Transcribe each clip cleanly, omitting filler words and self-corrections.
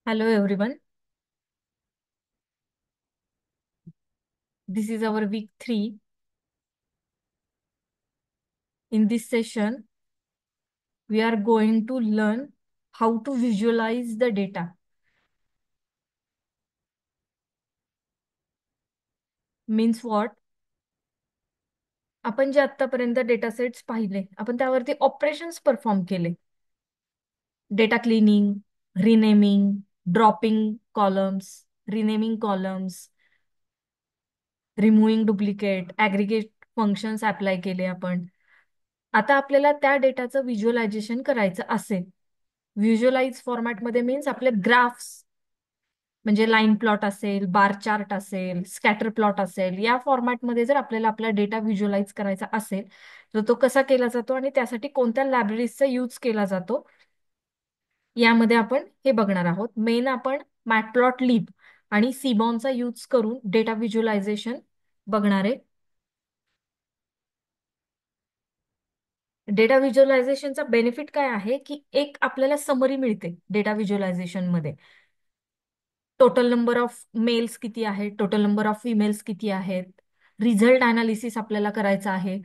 Hello everyone. This is our week 3. In this session, we are going to learn how to visualize the data. Means what? आपण जे आतापर्यंत data sets पाहिले, आपण त्यावरती operations perform केले. Data cleaning, renaming, dropping columns, renaming columns, removing duplicate, aggregate functions apply केले आपण. आता आपल्याला त्या डेटाचं व्हिज्युअलायझेशन करायचं असेल. व्हिज्युअलाइज फॉर्मॅटमध्ये मीन्स आपले ग्राफ्स म्हणजे लाईन प्लॉट असेल, बार चार्ट असेल, स्कॅटर प्लॉट असेल, या फॉर्मॅटमध्ये जर आपल्याला आपला डेटा व्हिज्युअलाइज करायचा असेल तर तो कसा केला जातो आणि त्यासाठी कोणत्या लायब्ररीजचा यूज केला जातो यामध्ये आपण हे बघणार आहोत. मेन आपण मॅटप्लॉटलिब आणि सीबॉनचा यूज करून डेटा व्हिज्युअलायझेशन बघणार आहे. डेटा व्हिज्युअलायझेशनचा बेनिफिट काय आहे की एक आपल्याला समरी मिळते डेटा व्हिज्युअलायझेशन मध्ये. टोटल नंबर ऑफ मेल्स किती आहेत, टोटल नंबर ऑफ फिमेल्स किती आहेत, रिझल्ट अनालिसिस आपल्याला करायचं आहे.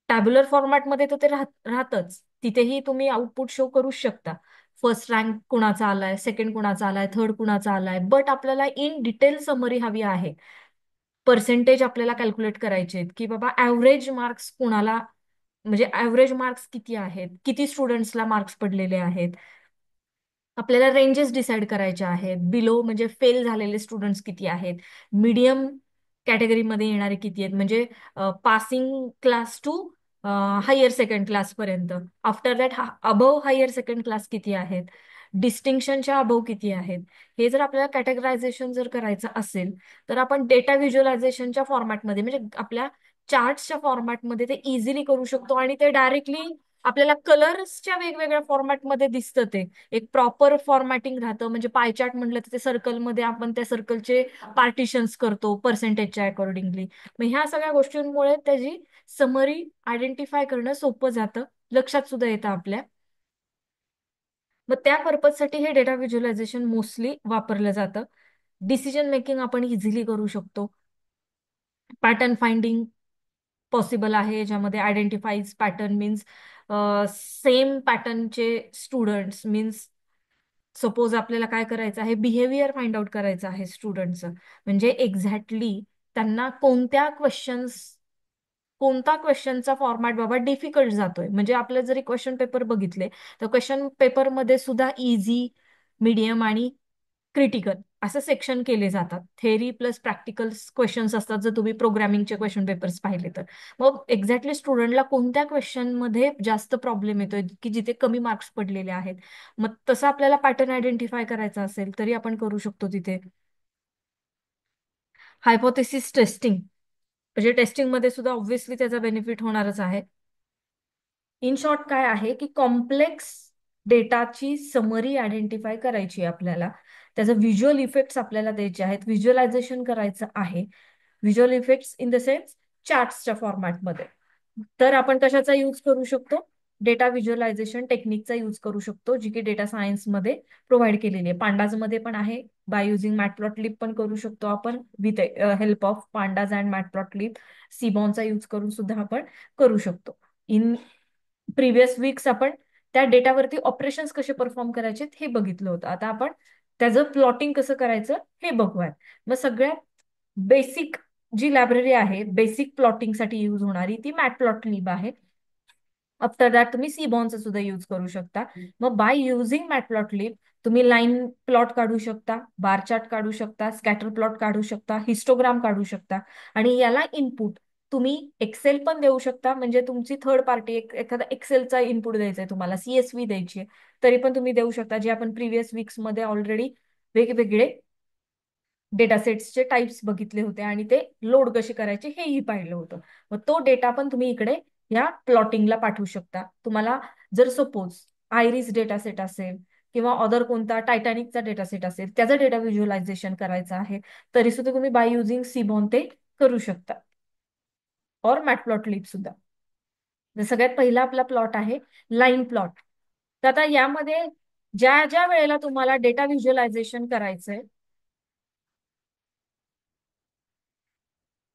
टॅब्युलर फॉर्मॅटमध्ये तर ते राहतच, तिथेही तुम्ही आउटपुट शो करू शकता. फर्स्ट रँक कुणाचा आलाय, सेकंड कुणाचा आलाय, थर्ड कुणाचा आलाय, बट आपल्याला इन डिटेल समरी हवी आहे. पर्सेंटेज आपल्याला कॅल्क्युलेट करायचे आहेत की बाबा ऍव्हरेज मार्क्स कुणाला, म्हणजे ऍव्हरेज मार्क्स किती आहेत, किती स्टुडंट्सला मार्क्स पडलेले आहेत. आपल्याला रेंजेस डिसाईड करायच्या आहेत. बिलो म्हणजे फेल झालेले स्टुडंट्स किती आहेत, मीडियम कॅटेगरीमध्ये येणारे किती आहेत, म्हणजे passing class to higher second class पर्यंत. After that above higher second class किती आहेत, डिस्टिंक्शनच्या अबव किती आहेत. हे जर आपल्याला कॅटेगरायझेशन जर करायचं असेल तर आपण डेटा व्हिज्युअलायझेशनच्या फॉर्मॅटमध्ये म्हणजे आपल्या चार्ट्सच्या फॉर्मॅटमध्ये ते इझिली करू शकतो आणि ते डायरेक्टली आपल्याला कलर्सच्या वेगवेगळ्या फॉर्मॅटमध्ये दिसतं. ते एक प्रॉपर फॉर्मॅटिंग राहतं. म्हणजे पाय चार्ट म्हटलं तर ते सर्कलमध्ये आपण त्या सर्कलचे पार्टिशन्स करतो पर्सेंटेजच्या अकॉर्डिंगली. मग ह्या सगळ्या गोष्टींमुळे त्याची समरी आयडेंटिफाय करणं सोपं जातं, लक्षात सुद्धा येतं आपल्या. मग त्या पर्पजसाठी हे डेटा व्हिज्युअलायझेशन मोस्टली वापरलं जातं. डिसिजन मेकिंग आपण इझिली करू शकतो. पॅटर्न फाइंडिंग पॉसिबल आहे, ज्यामध्ये आयडेंटिफाईज पॅटर्न मीन्स सेम पॅटर्नचे स्टुडंट्स. मीन्स सपोज आपल्याला काय करायचं आहे, बिहेवियर फाइंड आउट करायचं आहे स्टुडंटचं. म्हणजे एक्झॅक्टली त्यांना कोणता क्वेश्चनचा फॉर्मॅट बाबा डिफिकल्ट जातोय. म्हणजे आपले जरी क्वेश्चन पेपर बघितले तर क्वेश्चन पेपरमध्ये सुद्धा इझी, मीडियम आणि क्रिटिकल असं सेक्शन केले जातात. थेअरी प्लस प्रॅक्टिकल क्वेश्चन्स असतात जर तुम्ही प्रोग्रामिंगचे क्वेश्चन पेपर्स पाहिले तर. मग एक्झॅक्टली स्टुडंटला कोणत्या क्वेश्चन मध्ये जास्त प्रॉब्लेम येतोय की जिथे कमी मार्क्स पडलेले आहेत, मग तसं आपल्याला पॅटर्न आयडेंटिफाय करायचा असेल तरी आपण करू शकतो तिथे. हायपोथेसिस टेस्टिंग म्हणजे टेस्टिंगमध्ये सुद्धा ऑब्व्हियसली त्याचा बेनिफिट होणारच आहे. इन शॉर्ट काय आहे की कॉम्प्लेक्स डेटाची समरी आयडेंटिफाय करायची आहे आपल्याला. त्याचं व्हिज्युअल इफेक्ट्स आपल्याला द्यायचे आहेत, व्हिज्युअलायझेशन करायचं आहे. Visual effects in the sense चार्ट्सच्या फॉर्मॅटमध्ये. तर आपण कशाचा यूज करू शकतो, डेटा व्हिज्युअलायझेशन टेक्निकचा यूज करू शकतो, जी की डेटा सायन्समध्ये प्रोव्हाइड केलेली आहे. पांडाजमध्ये पण आहे. बाय युझिंग मॅटप्लॉटलिब पण करू शकतो आपण, with help of pandas and matplotlib. सीबॉनचा यूज करून सुद्धा आपण करू शकतो. इन प्रिव्हियस वीक्स आपण त्या डेटावरती ऑपरेशन्स कसे परफॉर्म करायचे हे बघितलं होतं. आता आपण त्याचं प्लॉटिंग कसं करायचं हे बघूयात. मग सगळ्यात बेसिक जी लायब्ररी आहे बेसिक प्लॉटिंगसाठी यूज होणारी ती मॅटप्लॉटलिब आहे. आफ्टर दॅट तुम्ही सीबॉनचा सुद्धा यूज करू शकता. मग बाय युझिंग मॅटप्लॉटलिब तुम्ही लाईन प्लॉट काढू शकता, बार चार्ट काढू शकता, स्कॅटर प्लॉट काढू शकता, हिस्टोग्राम काढू शकता. आणि याला इनपुट तुम्ही एक्सेल पण देऊ शकता. म्हणजे तुमची थर्ड पार्टी एखादा एक्सेलचा इनपुट द्यायचा आहे तुम्हाला, सीएसव्ही द्यायची आहे, तरी पण तुम्ही देऊ शकता. जे आपण प्रिव्हियस वीक्स मध्ये ऑलरेडी वेगवेगळे डेटा सेट्सचे टाइप्स बघितले होते आणि ते लोड कसे करायचे हेही पाहिलं होतं. मग तो डेटा पण तुम्ही इकडे या प्लॉटिंगला पाठवू शकता. तुम्हाला जर सपोज आयरिस डेटा सेट असेल किंवा अदर कोणता टायटॅनिकचा डेटा सेट असेल, त्याचा डेटा व्हिज्युअलायझेशन करायचं आहे, तरी सुद्धा तुम्ही बाय युझिंग सीबॉन ते करू शकता, और मॅटप्लॉटलिब सुद्धा. तर सगळ्यात पहिला आपला प्लॉट आहे लाईन प्लॉट. तर आता यामध्ये ज्या ज्या वेळेला तुम्हाला डेटा व्हिज्युअलायझेशन करायचंय,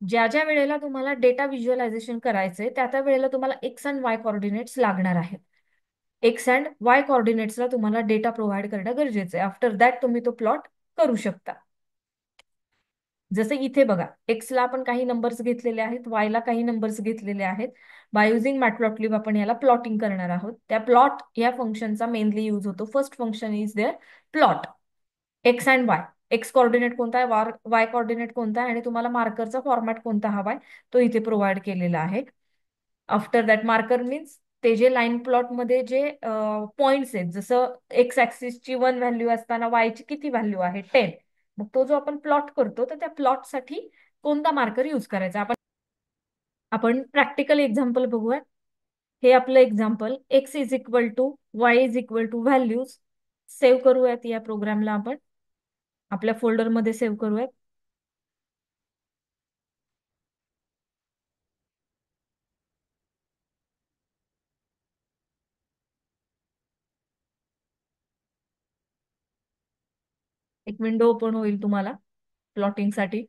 ज्या ज्या वेळेला तुम्हाला डेटा व्हिज्युअलायझेशन करायचंय त्या त्या वेळेला तुम्हाला एक्स अँड वाय कोऑर्डिनेट्स लागणार आहेत. एक्स अँड वाय कोऑर्डिनेट्सला तुम्हाला डेटा प्रोव्हाइड करणं गरजेचं आहे. आफ्टर दॅट तुम्ही तो प्लॉट करू शकता. जसं इथे बघा, एक्सला आपण काही नंबर्स घेतलेले आहेत, वायला काही नंबर्स घेतलेले आहेत. बाय युझिंग मॅटप्लॉटलिब आपण याला प्लॉटिंग करणार आहोत. त्या प्लॉट या फंक्शनचा मेनली यूज होतो. First function is their plot x and y. X coordinate कोणता आहे, वाय कोऑर्डिनेट कोणता आहे, आणि तुम्हाला मार्करचा फॉर्मॅट कोणता हवाय तो इथे प्रोव्हाइड केलेला आहे. आफ्टर दॅट मार्कर मीन्स ते जे लाईन प्लॉट मध्ये जे पॉइंट्स आहेत, जसं एक्स ऍक्सिसची 1 व्हॅल्यू असताना वायची किती व्हॅल्यू आहे, 10. मग तो जो आपण प्लॉट करतो तर त्या प्लॉटसाठी कोणता मार्कर यूज करायचा. आपण आपण प्रॅक्टिकल एक्झाम्पल बघूया. हे आपलं example, x is equal to y is equal to values. Save करूयात या प्रोग्रामला, आपण आपल्या फोल्डरमध्ये सेव्ह करूयात. एक विंडो ओपन होईल तुम्हाला प्लॉटिंगसाठी,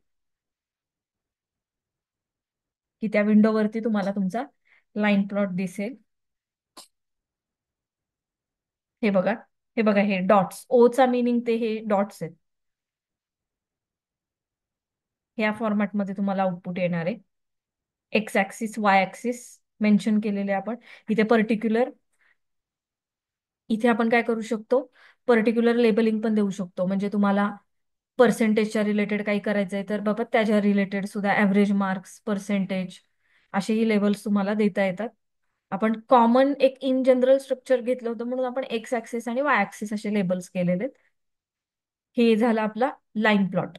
की त्या विंडोवरती तुम्हाला तुमचा लाईन प्लॉट दिसेल. हे बघा, हे बघा, हे डॉट्स, ओचा मिनिंग ते हे डॉट्स आहेत. ह्या फॉर्मॅटमध्ये तुम्हाला आउटपुट येणार आहे. X axis, Y axis mention केलेले आपण इथे. इथे आपण काय करू शकतो, पर्टिक्युलर लेबलिंग पण देऊ शकतो. म्हणजे तुम्हाला पर्सेंटेजच्या रिलेटेड काही करायचंय तर बाबा त्याच्या रिलेटेड सुद्धा ऍव्हरेज मार्क्स, पर्सेंटेज, असेही लेबल्स तुम्हाला देता येतात. आपण कॉमन एक इन जनरल स्ट्रक्चर घेतलं होतं म्हणून आपण एक्स ऍक्सिस आणि वाय ऍक्सिस असे लेबल्स केलेले आहेत. हे झालं आपला line plot.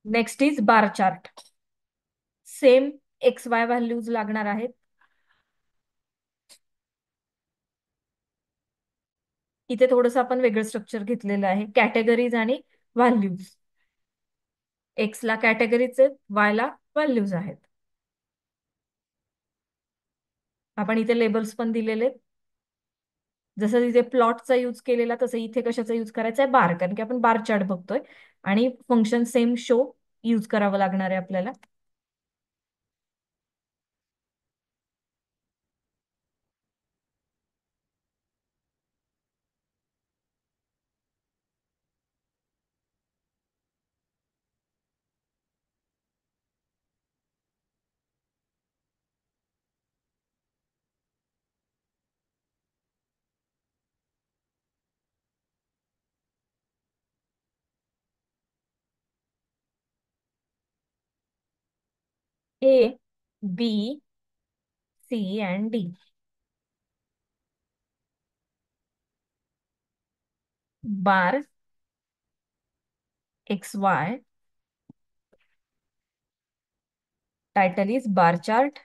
Next is bar chart. Same x y values लागणार आहेत. इथे थोडंसं आपण वेगळं स्ट्रक्चर घेतलेलं आहे, कॅटेगरीज आणि व्हॅल्यूज. एक्स ला कॅटेगरीज आहेत, वाय ला व्हॅल्यूज आहेत. आपण इथे लेबल्स पण दिलेले आहेत. जसं तिथे प्लॉटचा यूज केलेला तसं इथे कशाचा यूज करायचा आहे, बार, कारण की आपण बार चार्ट बघतोय आणि फंक्शन सेम शो यूज करावं लागणार आहे आपल्याला. A, B, C and D. Bar X Y, title is bar chart.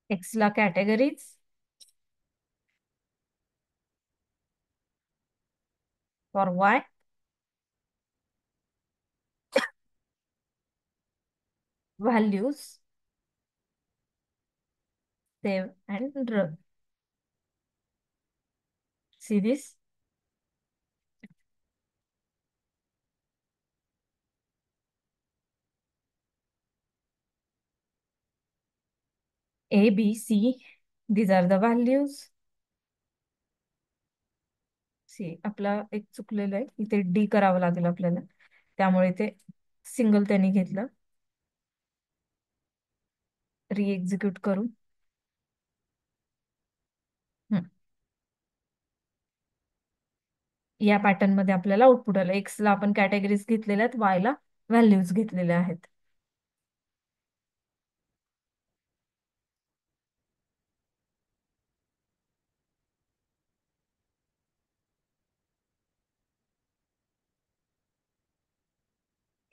X ला categories, for Y values. Save and run. See this. A, B, C. These are the values. See आपला एक चुकलेलं आहे, इथे D करावं लागेल आपल्याला, त्यामुळे ते सिंगल त्यांनी घेतलं. री एक्झिक्यूट करू. हम्म. या पॅटर्न मध्ये आपल्याला आउटपुट आलं. एक्स ला आपण कॅटेगरीज घेतलेल्या आहेत, वाय ला व्हॅल्यूज घेतलेल्या आहेत.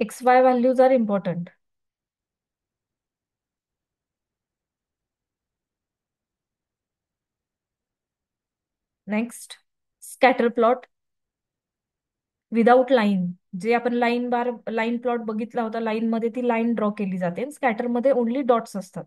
X y values are important. Next, scatter plot without line. जे आपण लाईन प्लॉट बघितला होता, लाईन मध्ये ती लाईन ड्रॉ केली जाते, स्कॅटर मध्ये ओनली डॉट्स असतात.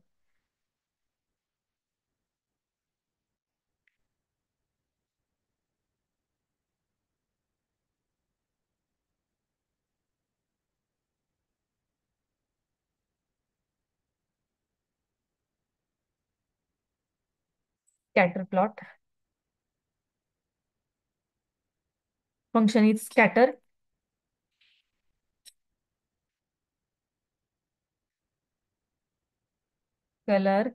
Scatter plot function is scatter, color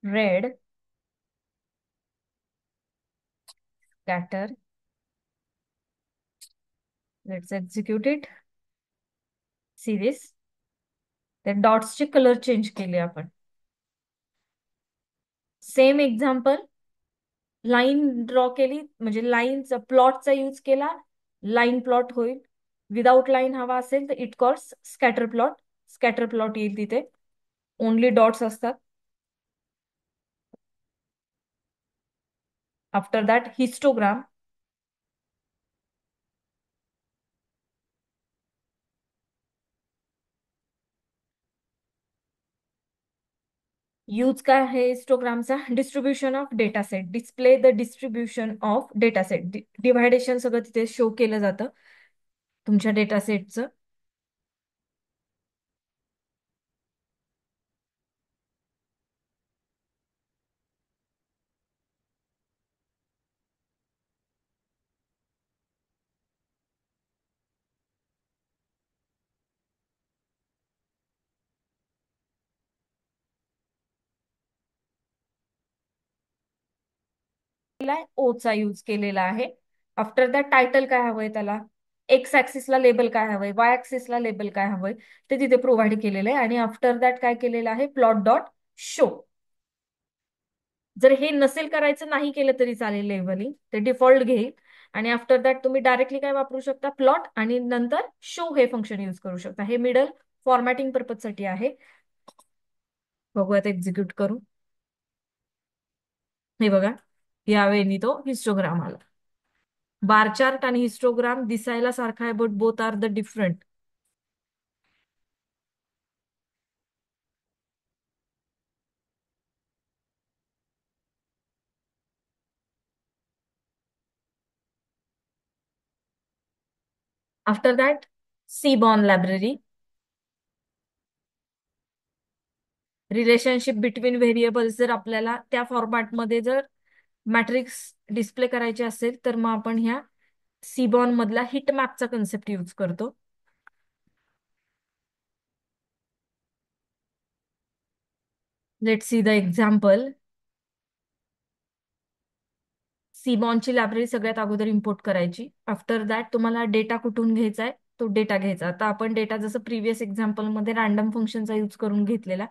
red, scatter. Let's execute it. See this. त्या डॉट्सचे कलर चेंज केले आपण. सेम एक्झाम्पल, लाईन ड्रॉ केली म्हणजे लाईनचा प्लॉटचा यूज केला, लाईन प्लॉट होईल. विदाउट लाईन हवा असेल तर it calls scatter plot. Scatter plot येईल तिथे, ओनली डॉट्स असतात. After that histogram. यूज काय आहे हिस्टोग्रामचा? Distribution of data set. Display the distribution of data set. डिव्हायडेशन सगळं तिथे शो केलं जातं तुमच्या डेटा सेटचं. ओचा यूज केलेला आहे. आफ्टर दॅट टायटल काय हवंय त्याला, एक्स ऍक्सिसला लेबल काय हवंय, वाय ऍक्सिसला लेबल काय हवंय ते तिथे प्रोव्हाइड केलेलं आहे. आणि आफ्टर दॅट काय केलेलं आहे, प्लॉट डॉट शो. जर हे नसेल करायचं, नाही केलं तरी चालेल, लेबलिंग ते डिफॉल्ट घेईल. आणि आफ्टर दॅट तुम्ही डायरेक्टली काय वापरू शकता, प्लॉट आणि नंतर शो हे फंक्शन यूज करू शकता. हे मिडल फॉर्मॅटिंग पर्पज साठी आहे. बघूयात एक्झिक्यूट करू. हे बघा, यावेळी तो हिस्टोग्राम आला. बार चार्ट आणि हिस्टोग्राम दिसायला सारखा आहे, but both are the different. After that Seaborn library. Relationship between variables जर आपल्याला त्या फॉर्मॅटमध्ये जर मॅट्रिक्स डिस्प्ले करायचे असेल तर मग आपण ह्या सीबॉर्न मधला हिट मॅपचा कन्सेप्ट यूज करतो. Let see the example. सीबॉर्नची लायब्ररी सगळ्यात अगोदर इम्पोर्ट करायची. आफ्टर दॅट तुम्हाला डेटा कुठून घ्यायचा आहे, तो डेटा घ्यायचा. आता आपण डेटा जसं प्रिव्हियस एक्झाम्पल मध्ये रॅन्डम फंक्शनचा यूज करून घेतलेला,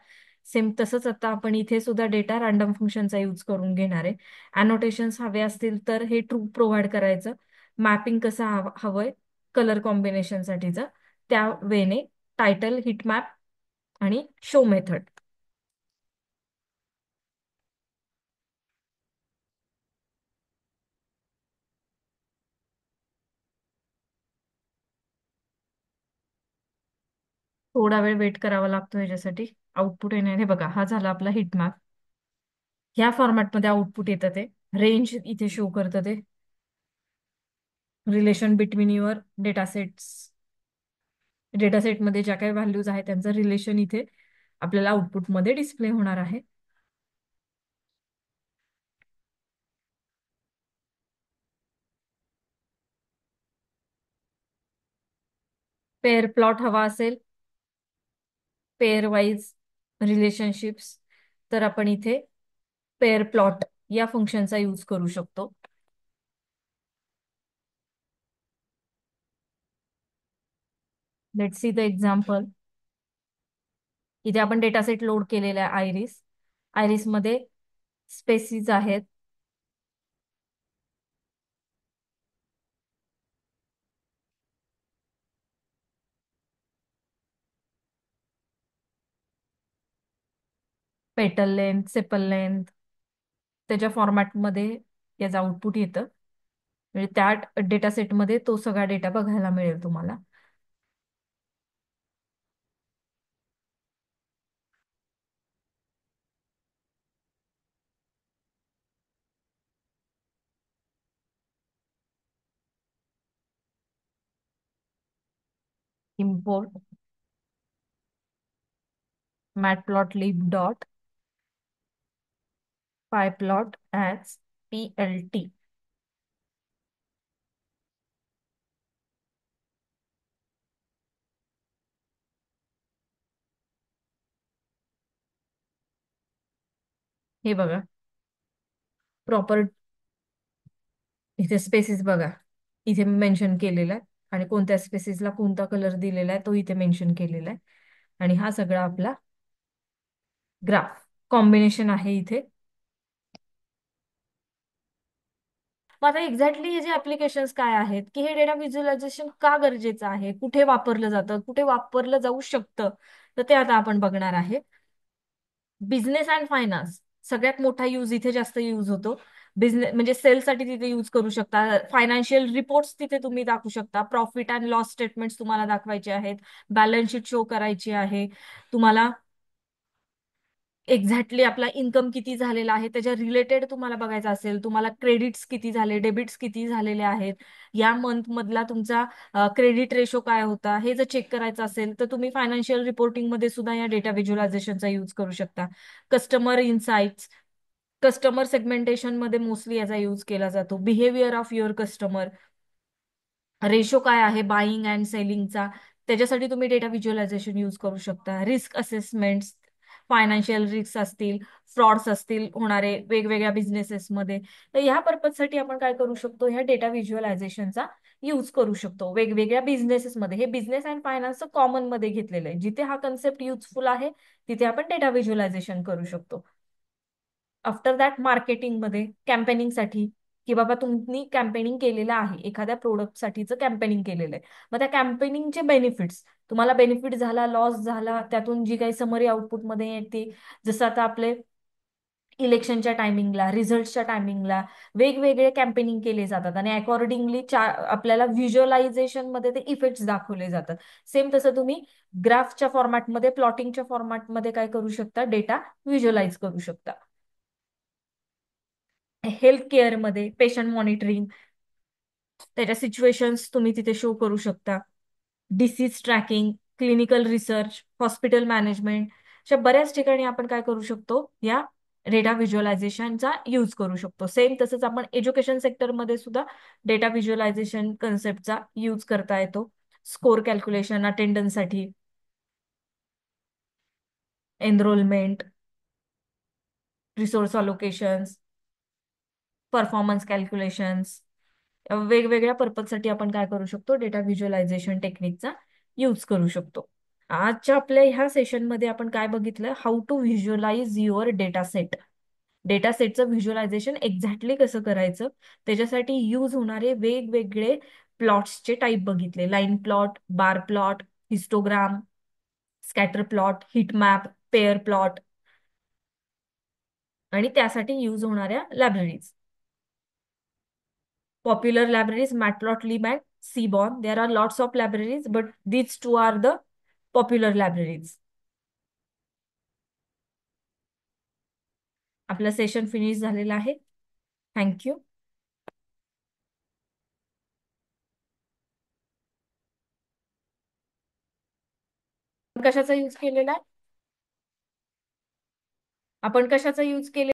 सेम तसंच आता आपण इथे सुद्धा डेटा रॅन्डम फंक्शनचा यूज करून घेणार आहे. अनोटेशन्स हवे असतील तर हे ट्रू प्रोव्हाइड करायचं. मॅपिंग कसं हवंय कलर कॉम्बिनेशनसाठीचं, त्या वेने टायटल, हिट मॅप आणि शो मेथड. थोडा वेळ वेट करावा लागतो ह्याच्यासाठी. आउटपुट येणार हे बघा, हा झाला आपला हिट मॅप. ह्या फॉर्मॅटमध्ये आउटपुट येतं ते. रेंज इथे शो करतं ते. Relation between your data sets. Data सेटमध्ये ज्या काही व्हॅल्यूज आहेत त्यांचं रिलेशन इथे आपल्याला आउटपुटमध्ये डिस्प्ले होणार आहे. पेअर प्लॉट हवा असेल, पेअर वाईज रिलेशनशिप्स, तर आपण इथे पेअर प्लॉट या फंक्शनचा यूज करू शकतो. Let's see the example. इथे आपण डेटा सेट लोड केलेला आहे आयरिस. आयरिस मध्ये स्पेसिस आहेत. पेटल लेंथ, सेपल लेंथ, त्याच्या फॉर्मॅटमध्ये याचं आउटपुट येतं. म्हणजे त्या डेटा सेटमध्ये तो सगळा डेटा बघायला मिळेल तुम्हाला. Import matplotlib dot pyplot as PLT. हे बघा, प्रॉपर इथे स्पेसिस बघा, इथे मेन्शन केलेला आहे आणि कोणत्या स्पेसिसला कोणता कलर दिलेला आहे तो इथे मेन्शन केलेला आहे. आणि हा सगळा आपला ग्राफ कॉम्बिनेशन आहे इथे. मग आता एक्झॅक्टली हे जे ऍप्लिकेशन्स काय आहेत, की हे डेटा व्हिज्युअलायझेशन का गरजेचं आहे, कुठे वापरलं जातं, कुठे वापरलं जाऊ शकतं, तर ते आता आपण बघणार आहे. बिझनेस अँड फायनान्स सगळ्यात मोठा यूज इथे जास्त यूज होतो. बिझनेस म्हणजे सेलसाठी तिथे यूज करू शकता. फायनान्शियल रिपोर्ट्स तिथे तुम्ही दाखवू शकता. प्रॉफिट अँड लॉस स्टेटमेंट्स तुम्हाला दाखवायचे आहेत. बॅलन्स शीट शो करायची आहे तुम्हाला. एक्झॅक्टली आपला इन्कम किती झालेला आहे त्याच्या रिलेटेड तुम्हाला बघायचं असेल, तुम्हाला क्रेडिट्स किती झाले, डेबिट्स किती झालेले आहेत, या मंथ मधला तुमचा क्रेडिट रेशो काय होता, हे जर चेक करायचं असेल तर तुम्ही फायनान्शियल रिपोर्टिंग मध्ये सुद्धा या डेटा व्हिज्युअलायझेशनचा यूज करू शकता. कस्टमर इन्साइट्स, कस्टमर सेगमेंटेशन मध्ये मोस्टली याचा यूज केला जातो. Behaviour of your customer, ratio काय आहे बाईंग अँड सेलिंगचा, त्याच्यासाठी तुम्ही डेटा व्हिज्युअलायझेशन यूज करू शकता. रिस्क असेसमेंट्स, फायनान्शियल रिस्क असतील, फ्रॉड्स असतील होणारे वेगवेगळ्या बिझनेसेसमध्ये, तर ह्या पर्पजसाठी आपण काय करू शकतो, ह्या डेटा व्हिज्युअलायझेशनचा यूज करू शकतो वेगवेगळ्या बिझनेसेसमध्ये. हे बिझनेस अँड फायनान्स कॉमन मध्ये घेतलेलं आहे. जिथे हा कन्सेप्ट युजफुल आहे तिथे आपण डेटा व्हिज्युअलायझेशन करू शकतो. आफ्टर दॅट मार्केटिंगमध्ये कॅम्पेनिंगसाठी, की बाबा तुम्ही कॅम्पेनिंग केलेलं आहे, एखाद्या प्रोडक्टसाठीचं कॅम्पेनिंग केलेलं आहे, मग त्या कॅम्पेनिंगचे बेनिफिट्स, तुम्हाला बेनिफिट झाला, लॉस झाला, त्यातून जी काही समरी आउटपुटमध्ये येते, जसं आता आपले इलेक्शनच्या टायमिंगला, रिझल्टच्या टायमिंगला वेगवेगळे कॅम्पेनिंग केले जातात आणि अकॉर्डिंगली आपल्याला व्हिज्युअलायझेशन मध्ये ते इफेक्ट्स दाखवले जातात. सेम तसं तुम्ही ग्राफच्या फॉर्मॅटमध्ये, प्लॉटिंगच्या फॉर्मॅटमध्ये काय करू शकता, डेटा व्हिज्युअलाइज करू शकता. हेल्थ केअरमध्ये पेशंट मॉनिटरिंग, त्याच्या सिच्युएशन्स तुम्ही तिथे शो करू शकता. Disease tracking, clinical research, hospital management, अशा बऱ्याच ठिकाणी आपण काय करू शकतो, या डेटा व्हिज्युअलायझेशनचा यूज करू शकतो. सेम तसंच आपण एज्युकेशन सेक्टरमध्ये सुद्धा डेटा व्हिज्युअलायझेशन कन्सेप्टचा यूज करता येतो. स्कोर कॅल्क्युलेशन, अटेंडन्ससाठी, enrolment, resource allocations, performance calculations, वेगवेगळ्या पर्पजसाठी आपण काय करू शकतो, डेटा व्हिज्युअलायझेशन टेक्निकचा यूज करू शकतो. आजच्या आपल्या ह्या सेशनमध्ये आपण काय बघितलं, how to visualise your data set. Data सेटचं व्हिज्युअलायझेशन एक्झॅक्टली कसं करायचं, त्याच्यासाठी यूज होणारे वेगवेगळे प्लॉट्सचे टाईप बघितले. Line plot, bar plot, histogram, scatter plot, heat map, pair plot, आणि त्यासाठी यूज होणाऱ्या libraries. Popular libraries Matplotlib and Seaborn. There are lots of libraries, but these two are the popular libraries. आपलं session finish झालेलं आहे. Thank you. कशाचा use केलेला आहे, आपण कशाचा यूज केलेला